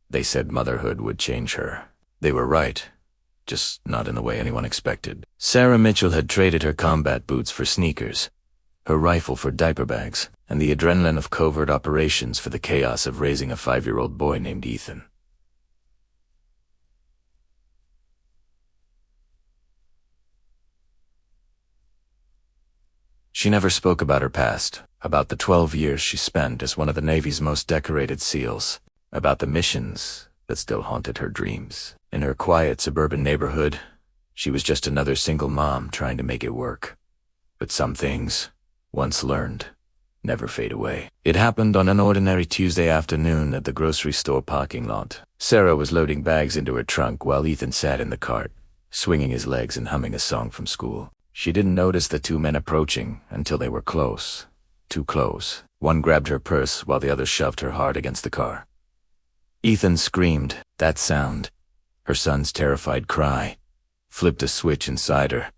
They said motherhood would change her. They were right, just not in the way anyone expected. Sarah Mitchell had traded her combat boots for sneakers, her rifle for diaper bags, and the adrenaline of covert operations for the chaos of raising a 5-year-old boy named Ethan. She never spoke about her past, about the 12 years she spent as one of the Navy's most decorated SEALs, about the missions that still haunted her dreams. In her quiet suburban neighborhood, she was just another single mom trying to make it work. But some things, once learned, never fade away. It happened on an ordinary Tuesday afternoon at the grocery store parking lot. Sarah was loading bags into her trunk while Ethan sat in the cart, swinging his legs and humming a song from school. She didn't notice the two men approaching until they were close. Too close. One grabbed her purse while the other shoved her hard against the car. Ethan screamed. That sound, her son's terrified cry, flipped a switch inside her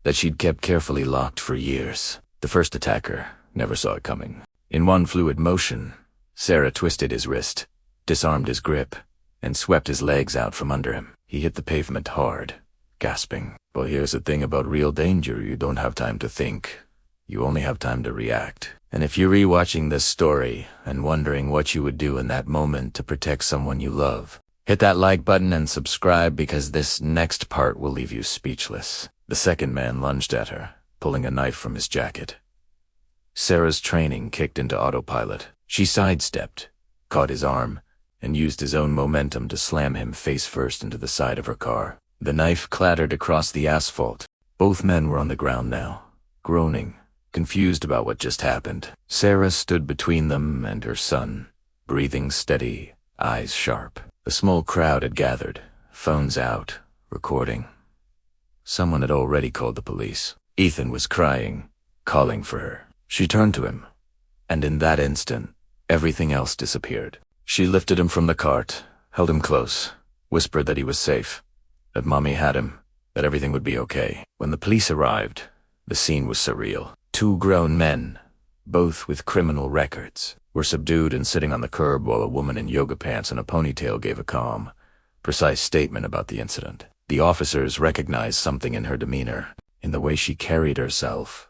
that she'd kept carefully locked for years. The first attacker never saw it coming. In one fluid motion, Sarah twisted his wrist, disarmed his grip, and swept his legs out from under him. He hit the pavement hard, gasping. But here's the thing about real danger: you don't have time to think. You only have time to react. And if you're rewatching this story and wondering what you would do in that moment to protect someone you love, hit that like button and subscribe, because this next part will leave you speechless. The second man lunged at her, pulling a knife from his jacket. Sarah's training kicked into autopilot. She sidestepped, caught his arm, and used his own momentum to slam him face first into the side of her car. The knife clattered across the asphalt. Both men were on the ground now, groaning, confused about what just happened. Sarah stood between them and her son, breathing steady, eyes sharp. A small crowd had gathered, phones out, recording. Someone had already called the police. Ethan was crying, calling for her. She turned to him, and in that instant, everything else disappeared. She lifted him from the cart, held him close, whispered that he was safe, that Mommy had him, that everything would be okay. When the police arrived, the scene was surreal. Two grown men, both with criminal records, were subdued and sitting on the curb while a woman in yoga pants and a ponytail gave a calm, precise statement about the incident. The officers recognized something in her demeanor, in the way she carried herself.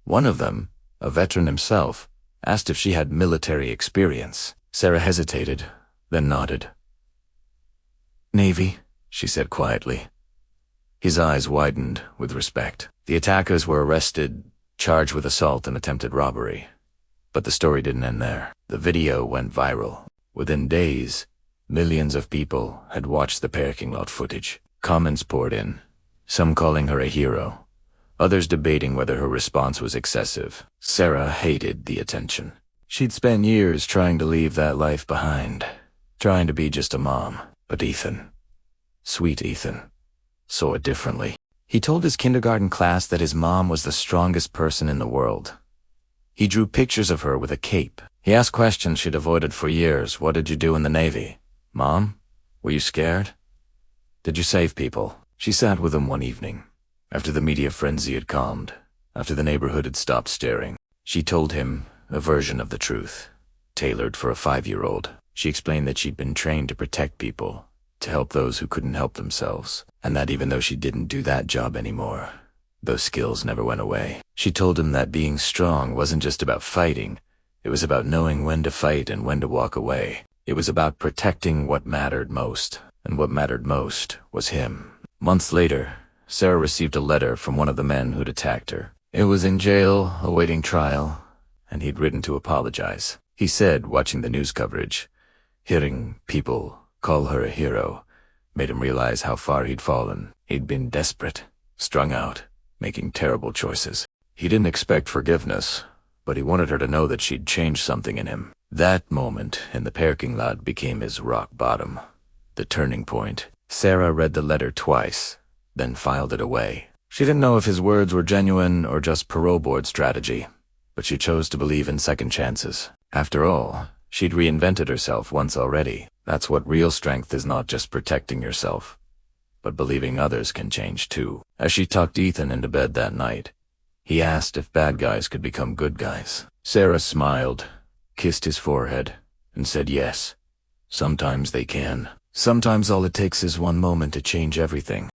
One of them, a veteran himself, asked if she had military experience. Sarah hesitated, then nodded. "Navy," she said quietly. His eyes widened with respect. The attackers were arrested, charged with assault and attempted robbery. But the story didn't end there. The video went viral. Within days, millions of people had watched the parking lot footage. Comments poured in, some calling her a hero, others debating whether her response was excessive. Sarah hated the attention. She'd spent years trying to leave that life behind, trying to be just a mom. But Ethan, sweet Ethan, saw it differently. He told his kindergarten class that his mom was the strongest person in the world. He drew pictures of her with a cape. He asked questions she'd avoided for years. What did you do in the Navy? Mom? Were you scared? Did you save people? She sat with him one evening, after the media frenzy had calmed, after the neighborhood had stopped staring. She told him a version of the truth, tailored for a 5-year-old. She explained that she'd been trained to protect people, to help those who couldn't help themselves, and that even though she didn't do that job anymore, those skills never went away. She told him that being strong wasn't just about fighting. It was about knowing when to fight and when to walk away. It was about protecting what mattered most, and what mattered most was him. Months later, Sarah received a letter from one of the men who'd attacked her. It was in jail, awaiting trial, and he'd written to apologize. He said, watching the news coverage, hearing people call her a hero made him realize how far he'd fallen. He'd been desperate, strung out, making terrible choices. He didn't expect forgiveness, but he wanted her to know that she'd changed something in him. That moment in the parking lot became his rock bottom, the turning point. Sarah read the letter twice, then filed it away. She didn't know if his words were genuine or just parole board strategy, but she chose to believe in second chances. After all, she'd reinvented herself once already. That's what real strength is, not just protecting yourself, but believing others can change too. As she tucked Ethan into bed that night, he asked if bad guys could become good guys. Sarah smiled, kissed his forehead, and said yes. Sometimes they can. Sometimes all it takes is one moment to change everything.